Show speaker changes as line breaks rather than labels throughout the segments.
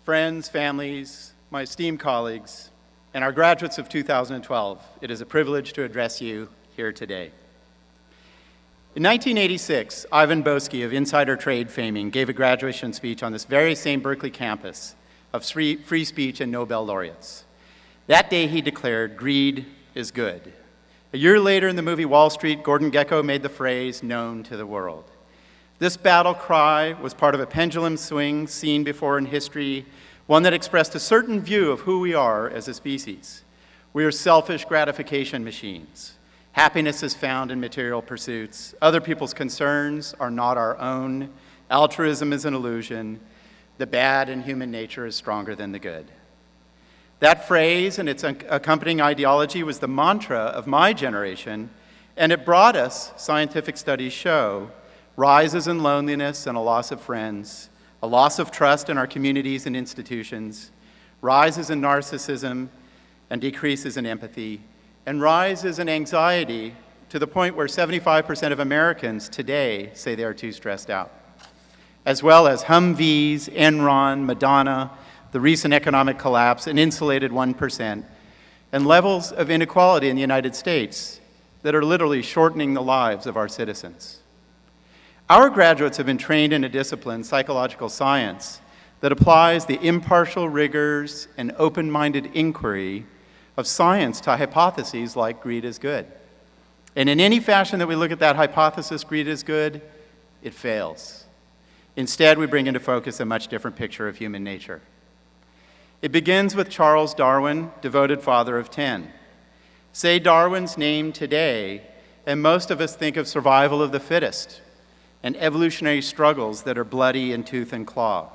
Friends, families, my esteemed colleagues, and our graduates of 2012, it is a privilege to address you here today. In 1986, Ivan Boesky of Insider Trade faming gave a graduation speech on this very same Berkeley campus of free speech and Nobel laureates. That day he declared, "Greed is good." A year later in the movie Wall Street, Gordon Gekko made the phrase known to the world. This battle cry was part of a pendulum swing seen before in history, one that expressed a certain view of who we are as a species. We are selfish gratification machines. Happiness is found in material pursuits. Other people's concerns are not our own. Altruism is an illusion. The bad in human nature is stronger than the good. That phrase and its accompanying ideology was the mantra of my generation, and it brought us, scientific studies show, rises in loneliness and a loss of friends, a loss of trust in our communities and institutions, rises in narcissism and decreases in empathy, and rises in anxiety to the point where 75% of Americans today say they are too stressed out, as well as Humvees, Enron, Madonna, the recent economic collapse, an insulated 1%, and levels of inequality in the United States that are literally shortening the lives of our citizens. Our graduates have been trained in a discipline, psychological science, that applies the impartial rigors and open-minded inquiry of science to hypotheses like greed is good. And in any fashion that we look at that hypothesis, greed is good, it fails. Instead, we bring into focus a much different picture of human nature. It begins with Charles Darwin, devoted father of 10. Say Darwin's name today, and most of us think of survival of the fittest and evolutionary struggles that are bloody in tooth and claw.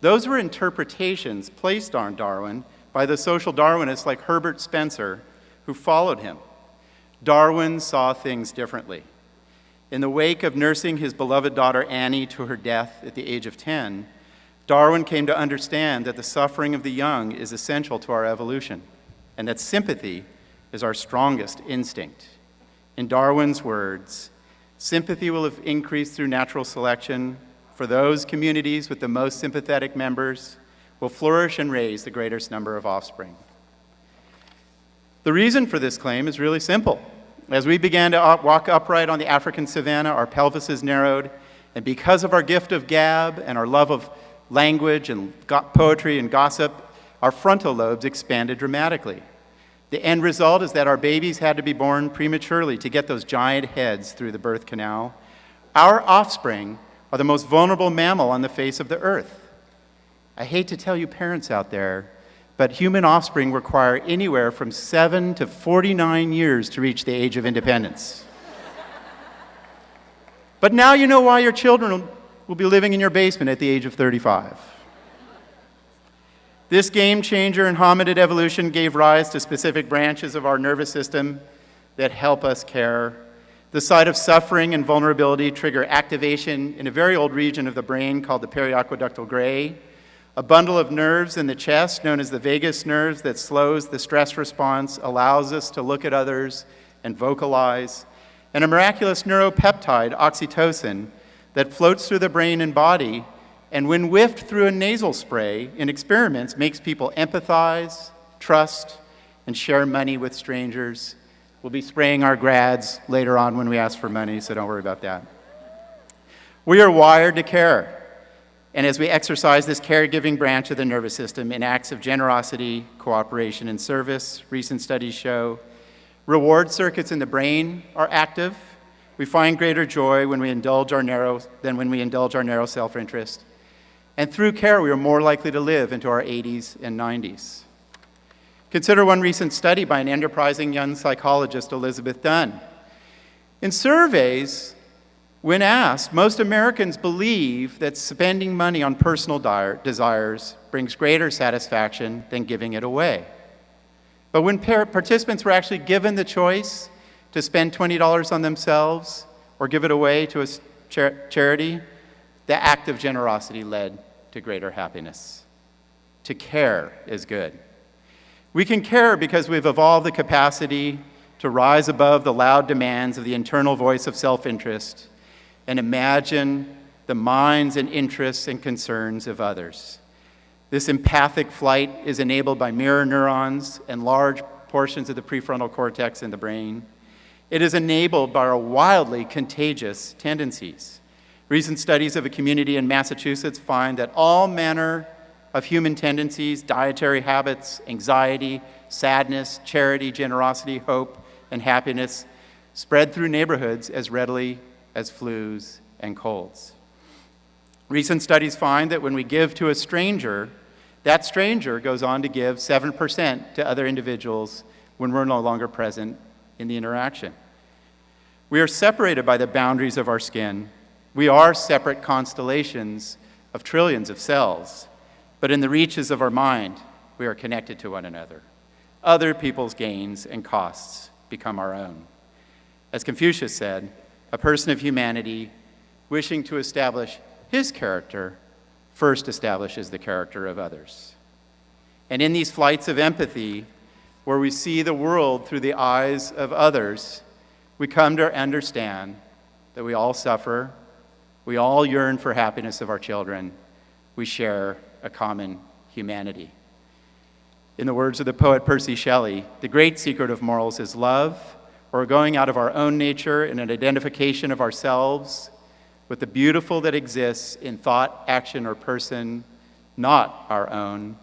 Those were interpretations placed on Darwin by the social Darwinists like Herbert Spencer, who followed him. Darwin saw things differently. In the wake of nursing his beloved daughter Annie to her death at the age of 10, Darwin came to understand that the suffering of the young is essential to our evolution, and that sympathy is our strongest instinct. In Darwin's words, sympathy will have increased through natural selection. For those communities with the most sympathetic members will flourish and raise the greatest number of offspring. The reason for this claim is really simple. As we began to walk upright on the African savanna, our pelvises narrowed, and because of our gift of gab and our love of language and poetry and gossip, our frontal lobes expanded dramatically. The end result is that our babies had to be born prematurely to get those giant heads through the birth canal. Our offspring are the most vulnerable mammal on the face of the earth. I hate to tell you parents out there, but human offspring require anywhere from 7 to 49 years to reach the age of independence. But now you know why your children will be living in your basement at the age of 35. This game changer in hominid evolution gave rise to specific branches of our nervous system that help us care. The sight of suffering and vulnerability trigger activation in a very old region of the brain called the periaqueductal gray, a bundle of nerves in the chest known as the vagus nerves that slows the stress response, allows us to look at others and vocalize, and a miraculous neuropeptide, oxytocin, that floats through the brain and body, and when whiffed through a nasal spray in experiments, makes people empathize, trust, and share money with strangers. We'll be spraying our grads later on when we ask for money, so don't worry about that. We are wired to care, and as we exercise this caregiving branch of the nervous system in acts of generosity, cooperation, and service, recent studies show reward circuits in the brain are active. We find greater joy when we indulge our narrow self-interest. And through care, we are more likely to live into our 80s and 90s. Consider one recent study by an enterprising young psychologist, Elizabeth Dunn. In surveys, when asked, most Americans believe that spending money on personal desires brings greater satisfaction than giving it away. But when participants were actually given the choice to spend $20 on themselves or give it away to a charity, the act of generosity led to greater happiness. To care is good. We can care because we've evolved the capacity to rise above the loud demands of the internal voice of self-interest and imagine the minds and interests and concerns of others. This empathic flight is enabled by mirror neurons and large portions of the prefrontal cortex in the brain. It is enabled by our wildly contagious tendencies. Recent studies of a community in Massachusetts find that all manner of human tendencies, dietary habits, anxiety, sadness, charity, generosity, hope, and happiness spread through neighborhoods as readily as flus and colds. Recent studies find that when we give to a stranger, that stranger goes on to give 7% to other individuals when we're no longer present in the interaction. We are separated by the boundaries of our skin. We are separate constellations of trillions of cells, but in the reaches of our mind, we are connected to one another. Other people's gains and costs become our own. As Confucius said, a person of humanity wishing to establish his character first establishes the character of others. And in these flights of empathy, where we see the world through the eyes of others, we come to understand that we all suffer, we all yearn for happiness of our children, we share a common humanity. In the words of the poet Percy Shelley, the great secret of morals is love, or going out of our own nature in an identification of ourselves with the beautiful that exists in thought, action, or person, not our own.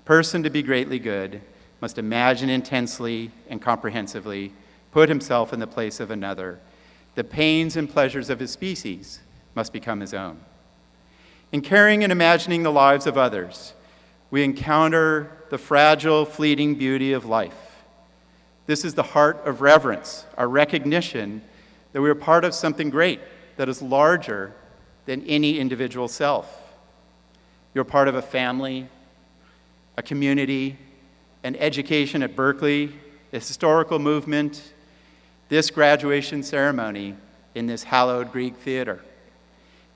Person to be greatly good must imagine intensely and comprehensively, put himself in the place of another. The pains and pleasures of his species must become his own. In caring and imagining the lives of others, we encounter the fragile, fleeting beauty of life. This is the heart of reverence, our recognition that we are part of something great that is larger than any individual self. You're part of a family, a community, an education at Berkeley, a historical movement, this graduation ceremony in this hallowed Greek theater.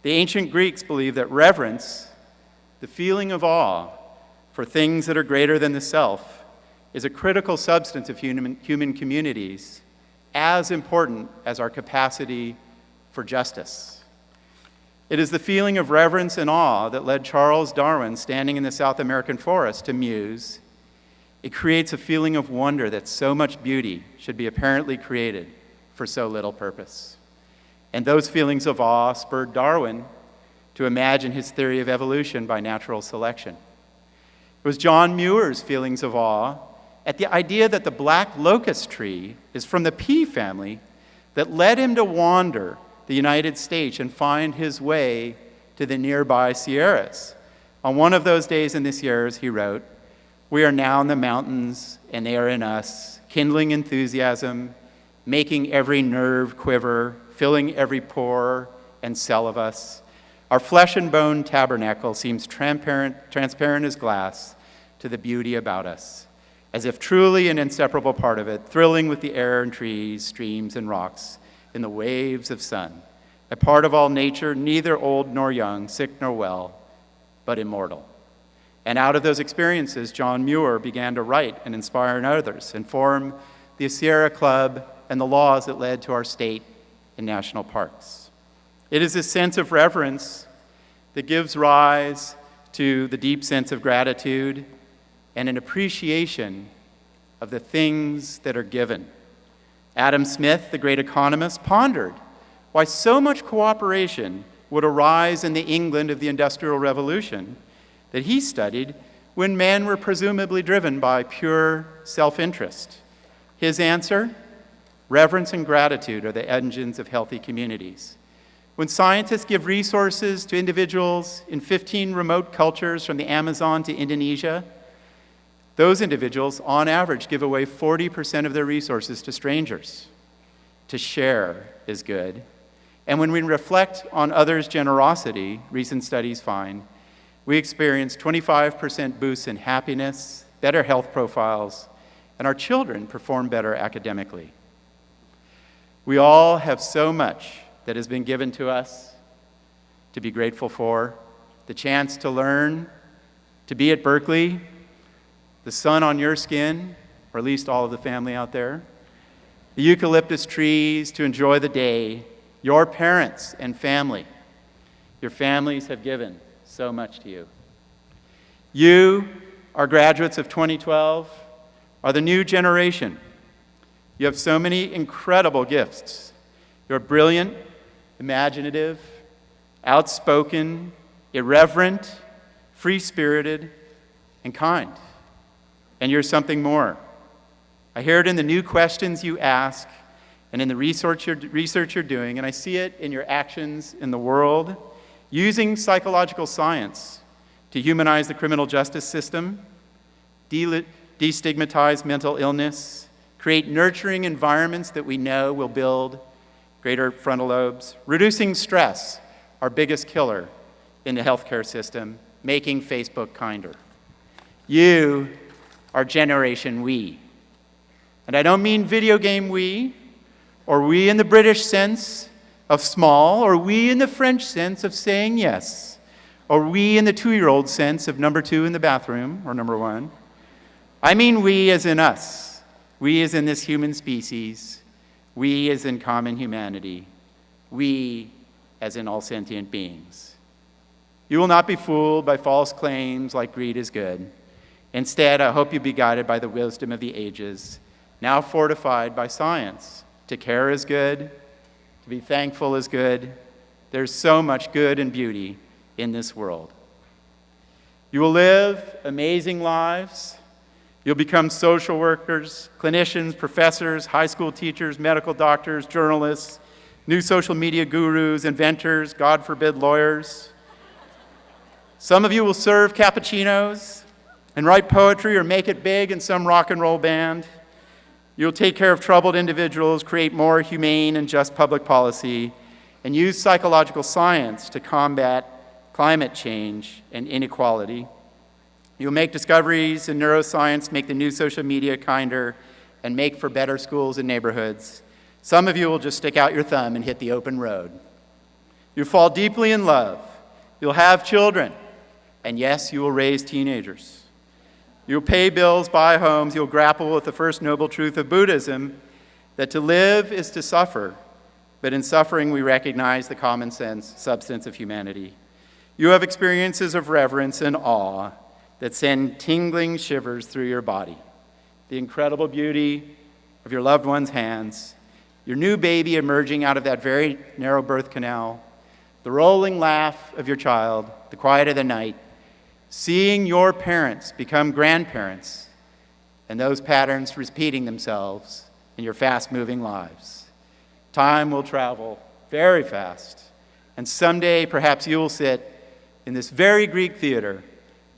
The ancient Greeks believed that reverence, the feeling of awe for things that are greater than the self, is a critical substance of human communities, as important as our capacity for justice. It is the feeling of reverence and awe that led Charles Darwin, standing in the South American forest, to muse. It creates a feeling of wonder that so much beauty should be apparently created for so little purpose. And those feelings of awe spurred Darwin to imagine his theory of evolution by natural selection. It was John Muir's feelings of awe at the idea that the black locust tree is from the pea family that led him to wander the United States and find his way to the nearby Sierras. On one of those days in the Sierras, he wrote, "We are now in the mountains, and they are in us, kindling enthusiasm, making every nerve quiver, filling every pore and cell of us. Our flesh and bone tabernacle seems transparent as glass to the beauty about us, as if truly an inseparable part of it, thrilling with the air and trees, streams and rocks, in the waves of sun, a part of all nature, neither old nor young, sick nor well, but immortal." And out of those experiences, John Muir began to write and inspire others and form the Sierra Club and the laws that led to our state and national parks. It is this sense of reverence that gives rise to the deep sense of gratitude and an appreciation of the things that are given. Adam Smith, the great economist, pondered why so much cooperation would arise in the England of the Industrial Revolution that he studied when men were presumably driven by pure self-interest. His answer? Reverence and gratitude are the engines of healthy communities. When scientists give resources to individuals in 15 remote cultures from the Amazon to Indonesia, those individuals, on average, give away 40% of their resources to strangers. To share is good. And when we reflect on others' generosity, recent studies find, we experience 25% boosts in happiness, better health profiles, and our children perform better academically. We all have so much that has been given to us to be grateful for. The chance to learn, to be at Berkeley, the sun on your skin, or at least all of the family out there, the eucalyptus trees to enjoy the day, your parents and family. Your families have given so much to you. You, our graduates of 2012, are the new generation. You have so many incredible gifts. You're brilliant, imaginative, outspoken, irreverent, free-spirited, and kind. And you're something more. I hear it in the new questions you ask and in the research you're doing, and I see it in your actions in the world, using psychological science to humanize the criminal justice system, destigmatize mental illness, create nurturing environments that we know will build greater frontal lobes, reducing stress, our biggest killer in the healthcare system, making Facebook kinder. You are Generation We. And I don't mean video game we, or we in the British sense of small, or we in the French sense of saying yes, or we in the 2-year-old sense of number 2 in the bathroom, or number 1. I mean we as in us, we as in this human species, we as in common humanity, we as in all sentient beings. You will not be fooled by false claims like greed is good. Instead, I hope you be guided by the wisdom of the ages, now fortified by science. To care is good, to be thankful is good. There's so much good and beauty in this world. You will live amazing lives. You'll become social workers, clinicians, professors, high school teachers, medical doctors, journalists, new social media gurus, inventors, God forbid, lawyers. Some of you will serve cappuccinos and write poetry or make it big in some rock and roll band. You'll take care of troubled individuals, create more humane and just public policy, and use psychological science to combat climate change and inequality. You'll make discoveries in neuroscience, make the new social media kinder, and make for better schools and neighborhoods. Some of you will just stick out your thumb and hit the open road. You'll fall deeply in love. You'll have children. And yes, you will raise teenagers. You'll pay bills, buy homes, you'll grapple with the first noble truth of Buddhism, that to live is to suffer, but in suffering we recognize the common sense substance of humanity. You have experiences of reverence and awe that send tingling shivers through your body. The incredible beauty of your loved one's hands, your new baby emerging out of that very narrow birth canal, the rolling laugh of your child, the quiet of the night, seeing your parents become grandparents, and those patterns repeating themselves in your fast-moving lives. Time will travel very fast, and someday perhaps you will sit in this very Greek theater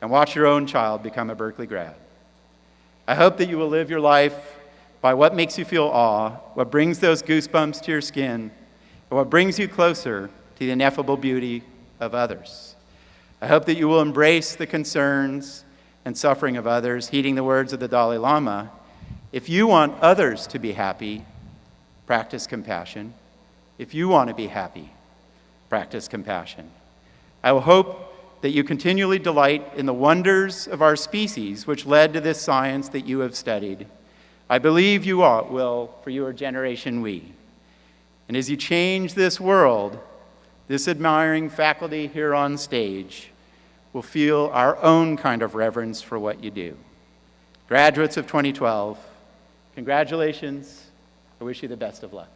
and watch your own child become a Berkeley grad. I hope that you will live your life by what makes you feel awe, what brings those goosebumps to your skin, and what brings you closer to the ineffable beauty of others. I hope that you will embrace the concerns and suffering of others, heeding the words of the Dalai Lama. If you want others to be happy, practice compassion. If you want to be happy, practice compassion. I will hope that you continually delight in the wonders of our species, which led to this science that you have studied. I believe you will, for you are Generation We. And as you change this world, this admiring faculty here on stage will feel our own kind of reverence for what you do. Graduates of 2012, congratulations. I wish you the best of luck.